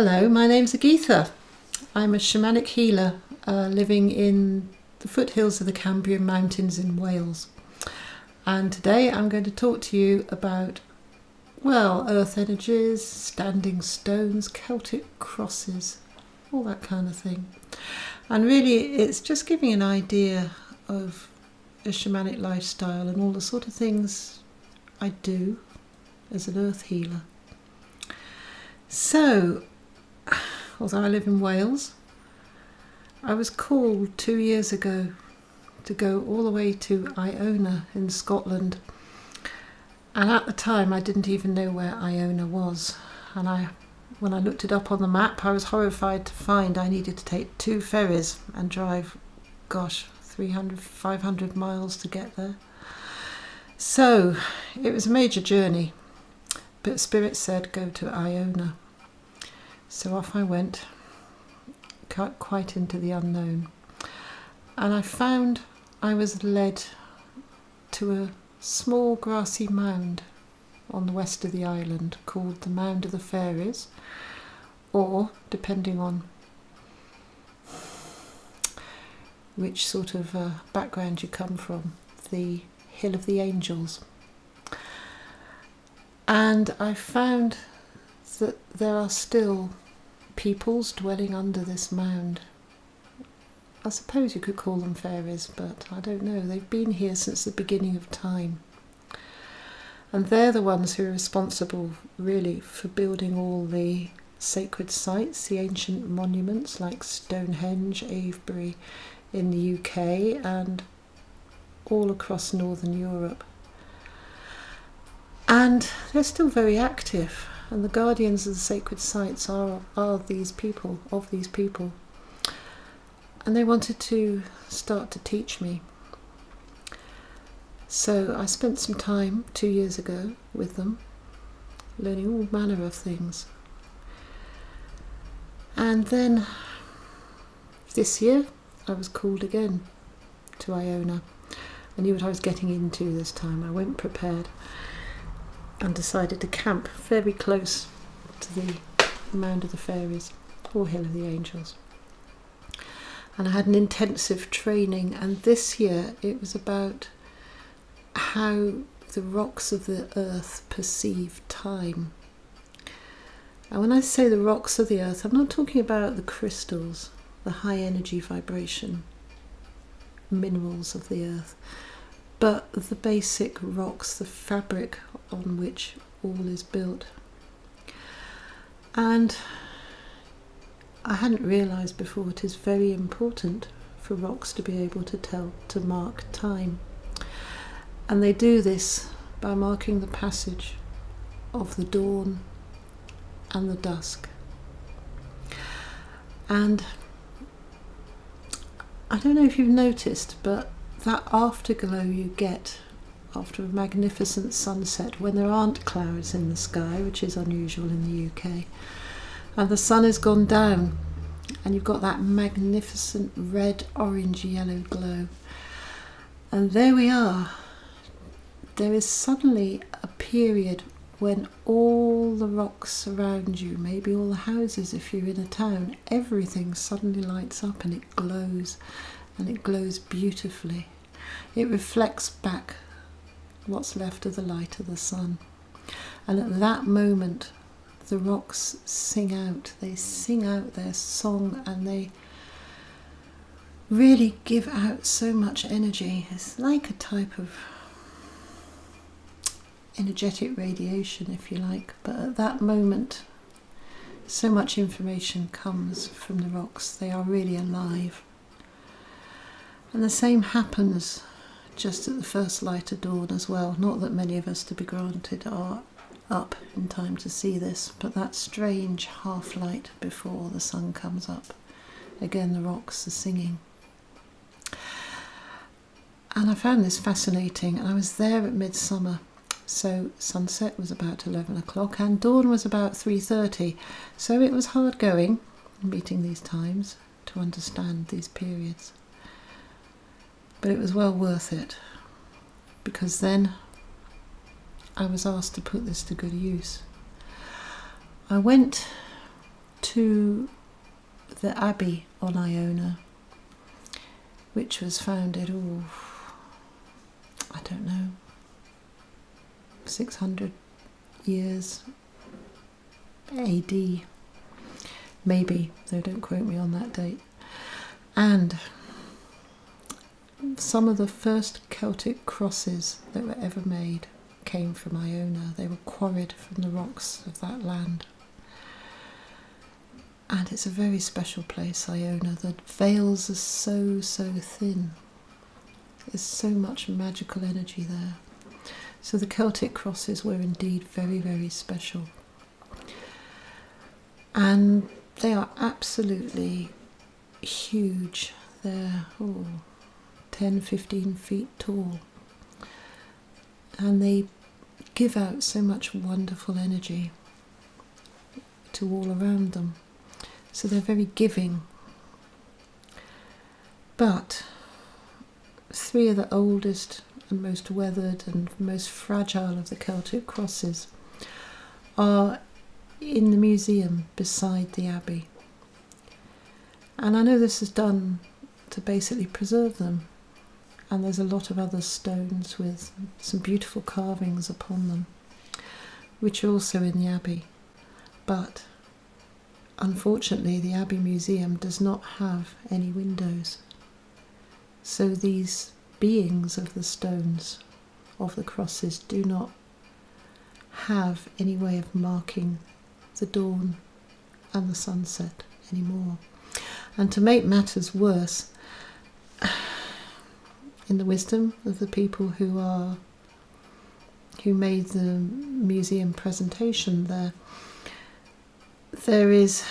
Hello, my name's Ageetha. I'm a shamanic healer living in the foothills of the Cambrian Mountains in Wales. And today I'm going to talk to you about, earth energies, standing stones, Celtic crosses, all that kind of thing. And really it's just giving an idea of a shamanic lifestyle and all the sort of things I do as an earth healer. So, although I live in Wales, I was called 2 years ago to go all the way to Iona in Scotland. And at the time I didn't even know where Iona was. And when I looked it up on the map, I was horrified to find I needed to take 2 ferries and drive, 300, 500 miles to get there. So it was a major journey, but Spirit said go to Iona. So off I went, quite into the unknown. And I found I was led to a small grassy mound on the west of the island called the Mound of the Fairies, or, depending on which sort of background you come from, the Hill of the Angels. And I found that there are still peoples dwelling under this mound. I suppose you could call them fairies, but I don't know. They've been here since the beginning of time. And they're the ones who are responsible, really, for building all the sacred sites, the ancient monuments like Stonehenge, Avebury in the UK, and all across Northern Europe. And they're still very active, and the guardians of the sacred sites are these people, and they wanted to start to teach me. So I spent some time 2 years ago with them, learning all manner of things. And then this year I was called again to Iona. I knew what I was getting into this time. I went prepared and decided to camp very close to the Mound of the Fairies, or Hill of the Angels. And I had an intensive training, and this year it was about how the rocks of the earth perceive time. And when I say the rocks of the earth, I'm not talking about the crystals, the high energy vibration minerals of the earth, but the basic rocks, the fabric on which all is built. And I hadn't realised before it is very important for rocks to be able to mark time. And they do this by marking the passage of the dawn and the dusk. And I don't know if you've noticed, but that afterglow you get after a magnificent sunset when there aren't clouds in the sky, which is unusual in the UK, and the sun has gone down and you've got that magnificent red, orange, yellow glow. And there we are. There is suddenly a period when all the rocks around you, maybe all the houses if you're in a town, everything suddenly lights up and it glows, and it glows beautifully. It reflects back what's left of the light of the sun. And at that moment, the rocks sing out. They sing out their song, and they really give out so much energy. It's like a type of energetic radiation, if you like. But at that moment, so much information comes from the rocks. They are really alive. And the same happens just at the first light of dawn as well. Not that many of us, to be granted, are up in time to see this, but that strange half light before the sun comes up. Again, the rocks are singing. And I found this fascinating, and I was there at midsummer. So sunset was about 11 o'clock and dawn was about 3:30. So it was hard going, meeting these times, to understand these periods. But it was well worth it, because then I was asked to put this to good use. I went to the Abbey on Iona, which was founded, I don't know, 600 years AD, maybe, though don't quote me on that date. And some of the first Celtic crosses that were ever made came from Iona. They were quarried from the rocks of that land. And it's a very special place, Iona. The veils are so thin. There's so much magical energy there. So the Celtic crosses were indeed very special. And they are absolutely huge. They're 10, 15 feet tall. And they give out so much wonderful energy to all around them. So they're very giving. But 3 of the oldest and most weathered and most fragile of the Celtic crosses are in the museum beside the Abbey. And I know this is done to basically preserve them. And there's a lot of other stones with some beautiful carvings upon them, which are also in the Abbey. But unfortunately, the Abbey Museum does not have any windows. So these beings of the stones, of the crosses, do not have any way of marking the dawn and the sunset anymore. And to make matters worse, in the wisdom of the people who made the museum presentation there is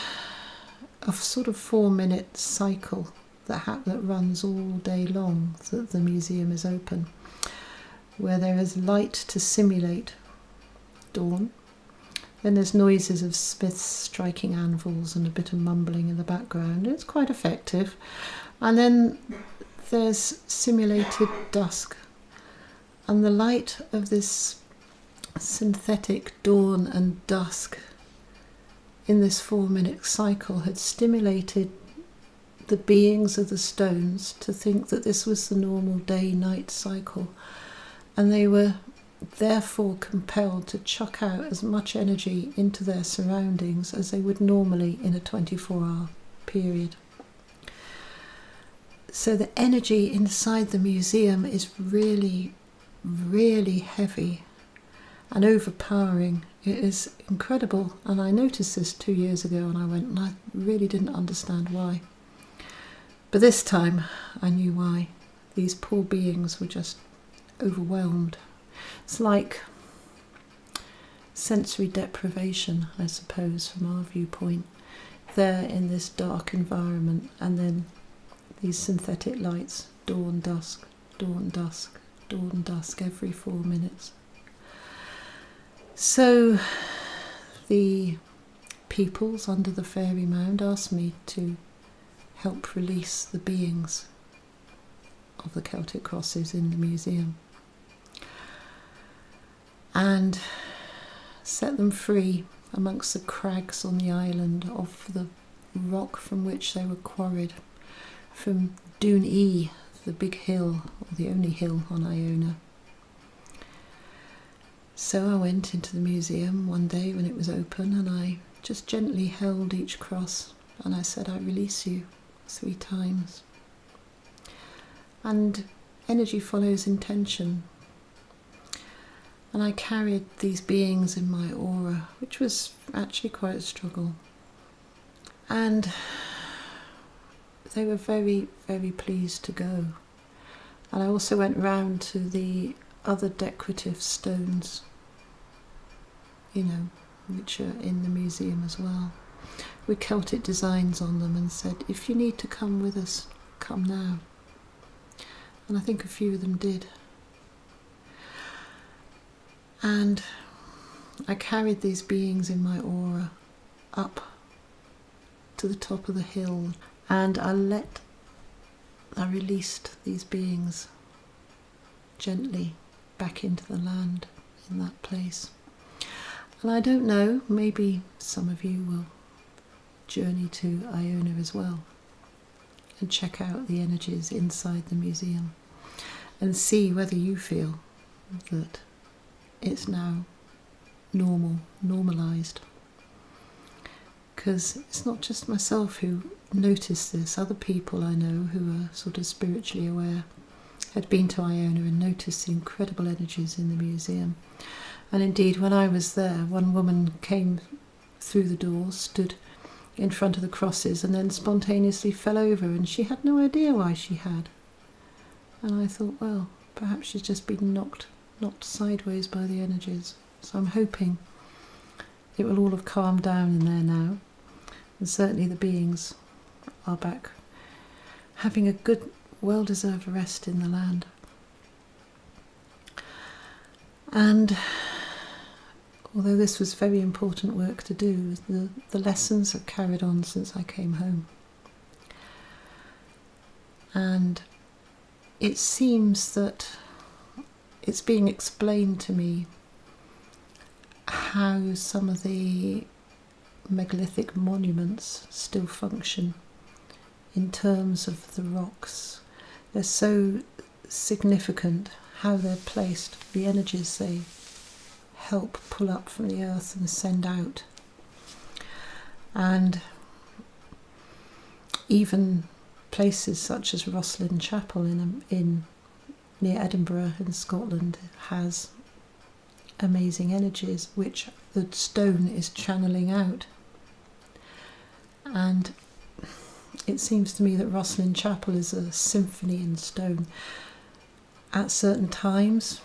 a sort of 4-minute cycle that runs all day long that the museum is open, where there is light to simulate dawn. Then there's noises of smiths striking anvils and a bit of mumbling in the background. It's quite effective. And then there's simulated dusk. And the light of this synthetic dawn and dusk in this 4-minute cycle had stimulated the beings of the stones to think that this was the normal day-night cycle. And they were therefore compelled to chuck out as much energy into their surroundings as they would normally in a 24-hour period. So the energy inside the museum is really heavy and overpowering. It is incredible, and I noticed this 2 years ago and I went and I really didn't understand why. But this time I knew why. These poor beings were just overwhelmed. It's like sensory deprivation, I suppose, from our viewpoint. They're in this dark environment, and then these synthetic lights, dawn, dusk, dawn, dusk, dawn, dusk, every 4 minutes. So the peoples under the fairy mound asked me to help release the beings of the Celtic crosses in the museum and set them free amongst the crags on the island of the rock from which they were quarried, from Dún E, the big hill, or the only hill on Iona. So I went into the museum one day when it was open, and I just gently held each cross and I said, I release you 3 times. And energy follows intention. And I carried these beings in my aura, which was actually quite a struggle. And they were very pleased to go. And I also went round to the other decorative stones, which are in the museum as well, with Celtic designs on them, and said, if you need to come with us, come now. And I think a few of them did. And I carried these beings in my aura up to the top of the hill, and I released these beings gently back into the land in that place. And I don't know, maybe some of you will journey to Iona as well and check out the energies inside the museum and see whether you feel that it's now normalised. Because it's not just myself who noticed this. Other people I know who are sort of spiritually aware had been to Iona and noticed the incredible energies in the museum. And indeed, when I was there, one woman came through the door, stood in front of the crosses, and then spontaneously fell over, and she had no idea why she had. And I thought, well, perhaps she's just been knocked sideways by the energies. So I'm hoping it will all have calmed down in there now. And certainly the beings are back having a good, well-deserved rest in the land. And although this was very important work to do, the lessons have carried on since I came home. And it seems that it's being explained to me how some of the megalithic monuments still function in terms of the rocks. They're so significant how they're placed, the energies they help pull up from the earth and send out. And even places such as Rosslyn Chapel in near Edinburgh in Scotland has amazing energies which the stone is channeling out. And it seems to me that Rosslyn Chapel is a symphony in stone. At certain times,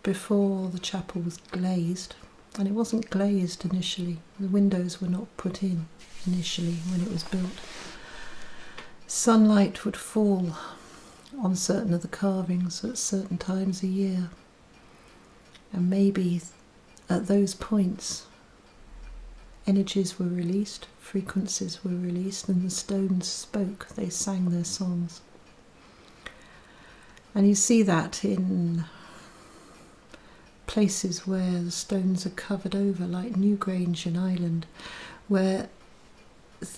before the chapel was glazed, and it wasn't glazed initially, the windows were not put in initially when it was built, sunlight would fall on certain of the carvings at certain times a year. And maybe at those points, energies were released, frequencies were released, and the stones spoke, they sang their songs. And you see that in places where the stones are covered over, like Newgrange in Ireland, where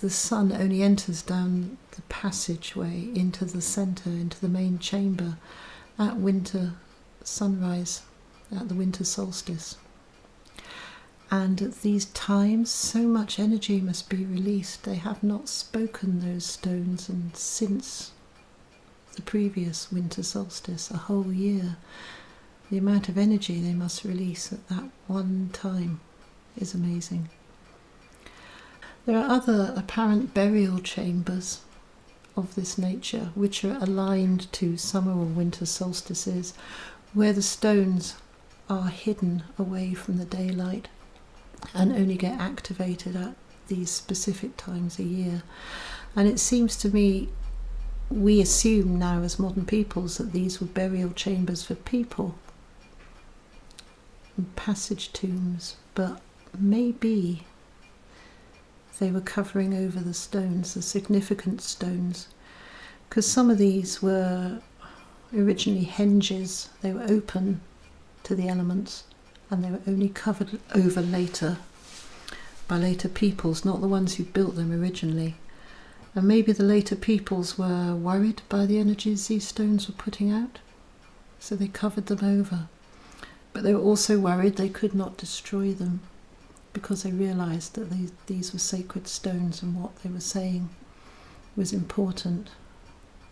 the sun only enters down the passageway into the centre, into the main chamber, at winter sunrise, at the winter solstice. And at these times, so much energy must be released. They have not spoken, those stones, and since the previous winter solstice, a whole year, the amount of energy they must release at that one time is amazing. There are other apparent burial chambers of this nature which are aligned to summer or winter solstices, where the stones are hidden away from the daylight and only get activated at these specific times a year. And it seems to me we assume now as modern peoples that these were burial chambers for people and passage tombs, but maybe they were covering over the stones, the significant stones, because some of these were originally henges. They were open to the elements, and they were only covered over later by later peoples, not the ones who built them originally. And maybe the later peoples were worried by the energies these stones were putting out, so they covered them over. But they were also worried they could not destroy them, because they realised that these were sacred stones and what they were saying was important.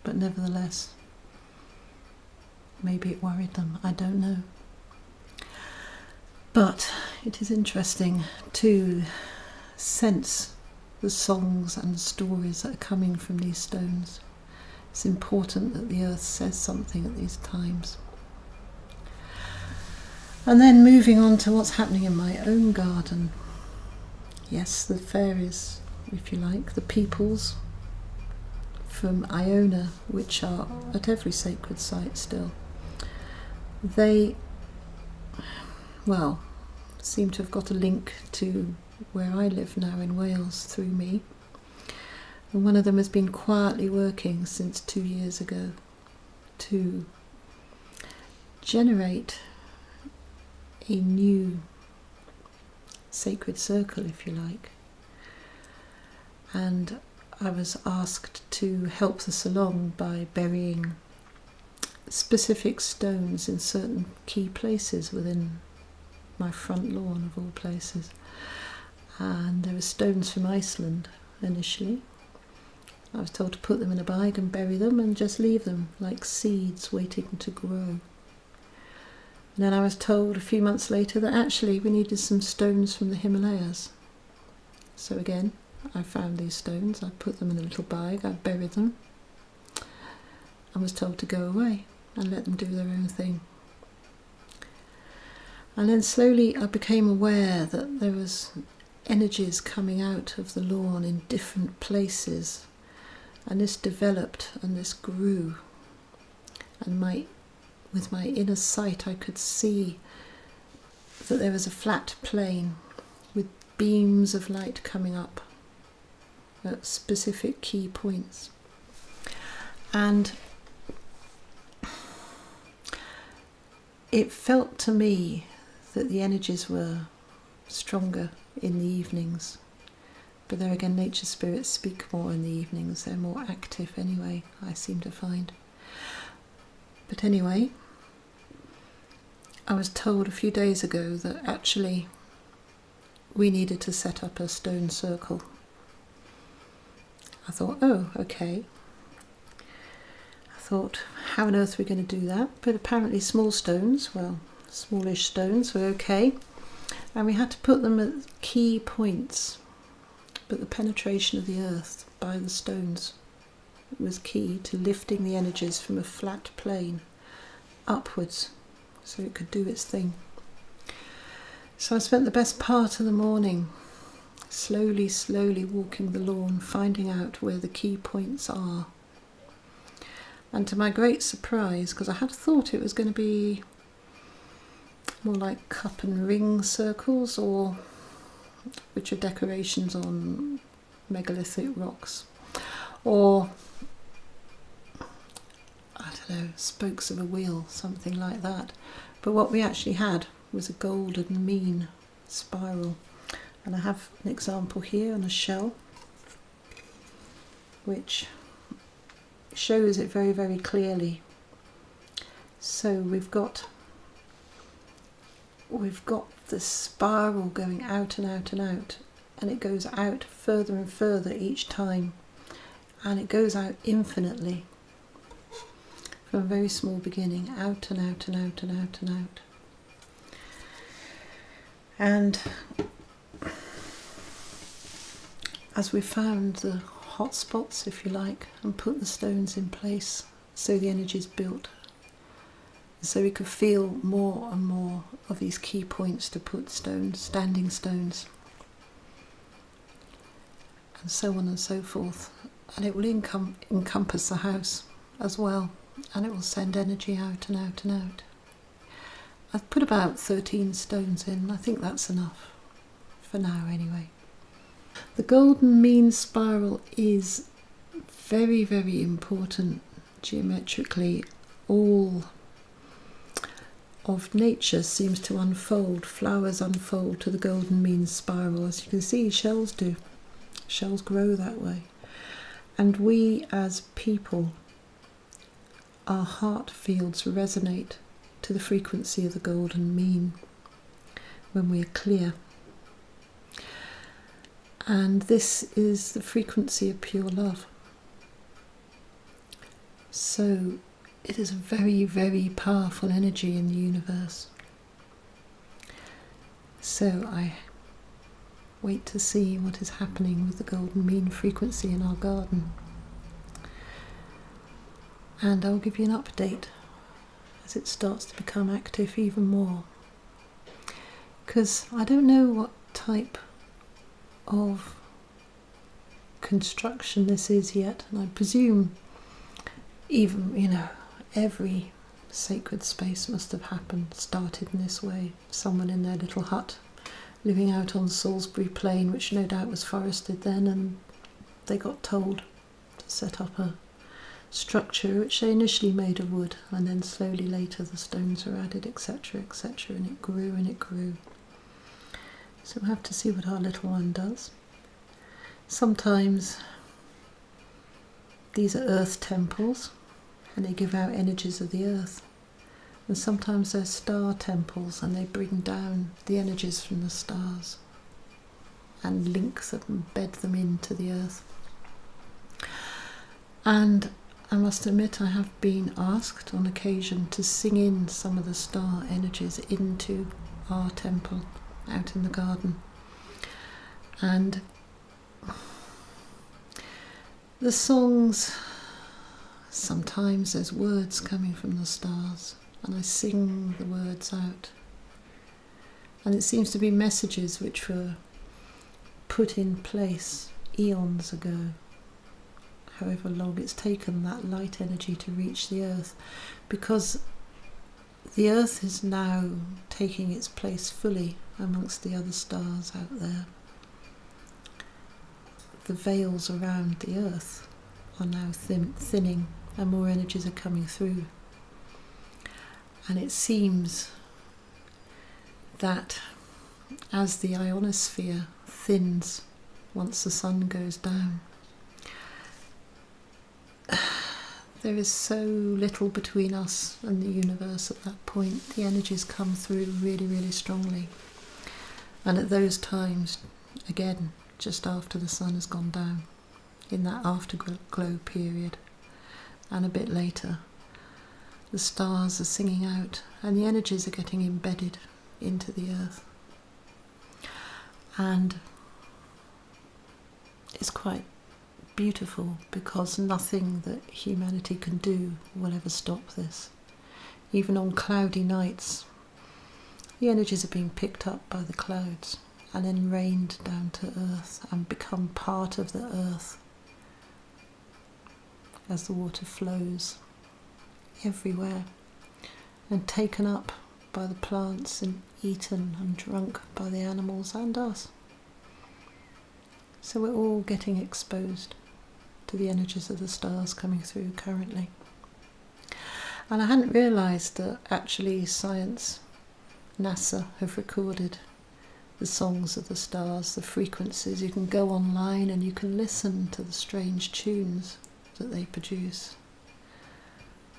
But nevertheless, maybe it worried them, I don't know. But it is interesting to sense the songs and stories that are coming from these stones. It's important that the earth says something at these times. And then moving on to what's happening in my own garden. Yes, the fairies, if you like, the peoples from Iona, which are at every sacred site still. They, well, seem to have got a link to where I live now in Wales through me. And one of them has been quietly working since 2 years ago to generate a new sacred circle, if you like. and I was asked to help the salon by burying specific stones in certain key places within my front lawn of all places. And there were stones from Iceland initially. I was told to put them in a bag and bury them and just leave them like seeds waiting to grow. And then I was told a few months later that actually we needed some stones from the Himalayas. So again, I found these stones, I put them in a little bag, I buried them, and was told to go away and let them do their own thing. And then slowly I became aware that there was energies coming out of the lawn in different places, and this developed and this grew, and with my inner sight I could see that there was a flat plane with beams of light coming up at specific key points. And it felt to me that the energies were stronger in the evenings. But there again, nature spirits speak more in the evenings. They're more active anyway, I seem to find. But anyway, I was told a few days ago that actually we needed to set up a stone circle. I thought, oh, okay. I thought, how on earth are we going to do that? But apparently small stones, well, smallish stones were okay. And we had to put them at key points. But the penetration of the earth by the stones was key to lifting the energies from a flat plane upwards so it could do its thing. So I spent the best part of the morning slowly walking the lawn, finding out where the key points are. And to my great surprise, because I had thought it was going to be more like cup and ring circles, or which are decorations on megalithic rocks, or I don't know, spokes of a wheel, something like that. But what we actually had was a golden mean spiral, and I have an example here on a shell which shows it very, very clearly. So we've got the spiral going out and out and out, and it goes out further and further each time, and it goes out infinitely from a very small beginning, out and out and out and out and out. And as we found the hot spots, if you like, and put the stones in place so the energy is built, so we could feel more and more of these key points to put stones, standing stones, and so on and so forth. And it will encompass the house as well, and it will send energy out and out and out. I've put about 13 stones in. I think that's enough for now anyway. The golden mean spiral is very, very important geometrically. All of nature seems to unfold. Flowers unfold to the golden mean spiral. As you can see, shells do. Shells grow that way. And we as people, our heart fields resonate to the frequency of the golden mean when we are clear. And this is the frequency of pure love. So it is a very, very powerful energy in the universe. So I wait to see what is happening with the golden mean frequency in our garden. And I'll give you an update as it starts to become active even more. Because I don't know what type of construction this is yet, and I presume even, every sacred space must have started in this way. Someone in their little hut living out on Salisbury Plain, which no doubt was forested then, and they got told to set up a structure which they initially made of wood, and then slowly later the stones were added, etc., etc., and it grew and it grew. So we'll have to see what our little one does. Sometimes these are earth temples and they give out energies of the earth. And sometimes they're star temples and they bring down the energies from the stars and link them, bed them into the earth. And I must admit I have been asked on occasion to sing in some of the star energies into our temple out in the garden. And the songs, sometimes there's words coming from the stars and I sing the words out. And it seems to be messages which were put in place eons ago, however long it's taken that light energy to reach the earth, because the earth is now taking its place fully amongst the other stars out there. The veils around the earth are now thinning and more energies are coming through. And it seems that as the ionosphere thins once the sun goes down, there is so little between us and the universe at that point. The energies come through really, really strongly. And at those times, again, just after the sun has gone down, in that afterglow period, and a bit later, the stars are singing out and the energies are getting embedded into the earth. And it's quite beautiful because nothing that humanity can do will ever stop this. Even on cloudy nights, the energies are being picked up by the clouds and then rained down to earth and become part of the earth as the water flows everywhere and taken up by the plants and eaten and drunk by the animals and us. So we're all getting exposed to the energies of the stars coming through currently. And I hadn't realised that actually science, NASA, have recorded the songs of the stars, the frequencies. You can go online and you can listen to the strange tunes that they produce.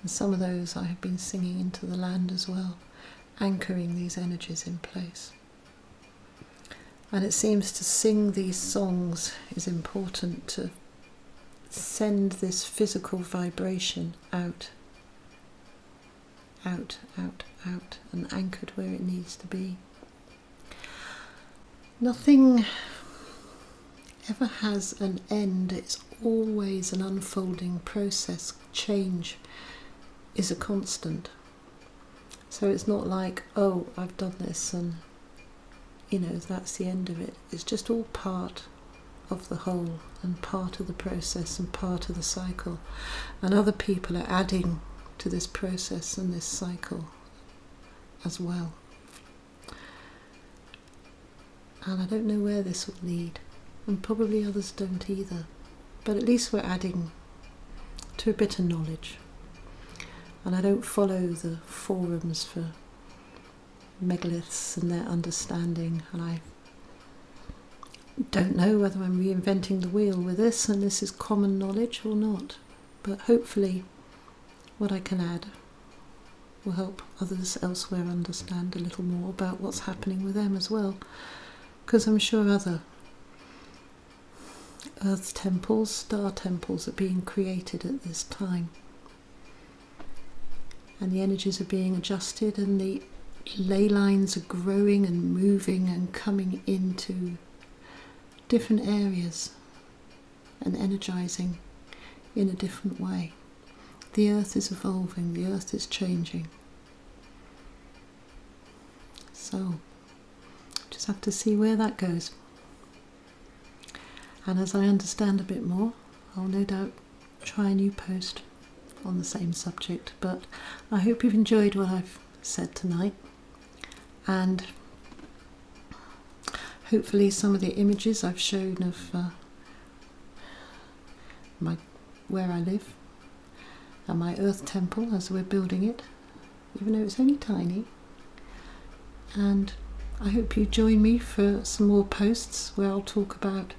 And some of those I have been singing into the land as well, anchoring these energies in place. And it seems to sing these songs is important to send this physical vibration out, out, out, out, and anchored where it needs to be. Nothing ever has an end. It's always an unfolding process. Change is a constant. So it's not like, oh, I've done this and, that's the end of it. It's just all part of the whole and part of the process and part of the cycle. And other people are adding to this process and this cycle as well. And I don't know where this will lead, and probably others don't either. But at least we're adding to a bit of knowledge. And I don't follow the forums for megaliths and their understanding, and I don't know whether I'm reinventing the wheel with this and this is common knowledge or not. But hopefully what I can add will help others elsewhere understand a little more about what's happening with them as well. Because I'm sure other earth temples, star temples are being created at this time. And the energies are being adjusted and the ley lines are growing and moving and coming into different areas and energizing in a different way. The earth is evolving, the earth is changing. So, just have to see where that goes. And as I understand a bit more, I'll no doubt try a new post on the same subject. But I hope you've enjoyed what I've said tonight. And hopefully some of the images I've shown of where I live and my earth temple as we're building it, even though it's only tiny. And I hope you join me for some more posts where I'll talk about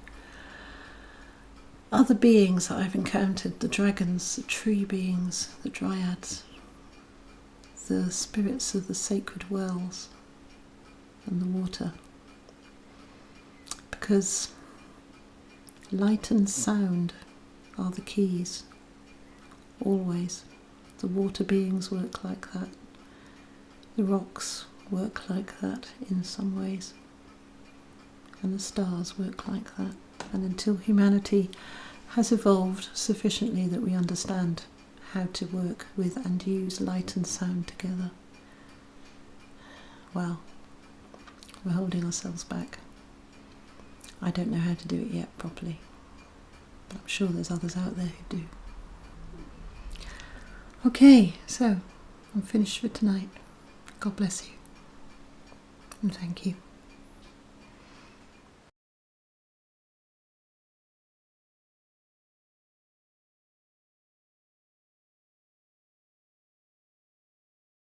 other beings that I've encountered, the dragons, the tree beings, the dryads, the spirits of the sacred wells and the water. Because light and sound are the keys, always. The water beings work like that. The rocks work like that in some ways. And the stars work like that. And until humanity has evolved sufficiently that we understand how to work with and use light and sound together, well, we're holding ourselves back. I don't know how to do it yet properly, but I'm sure there's others out there who do. Okay, so I'm finished for tonight. God bless you, and thank you.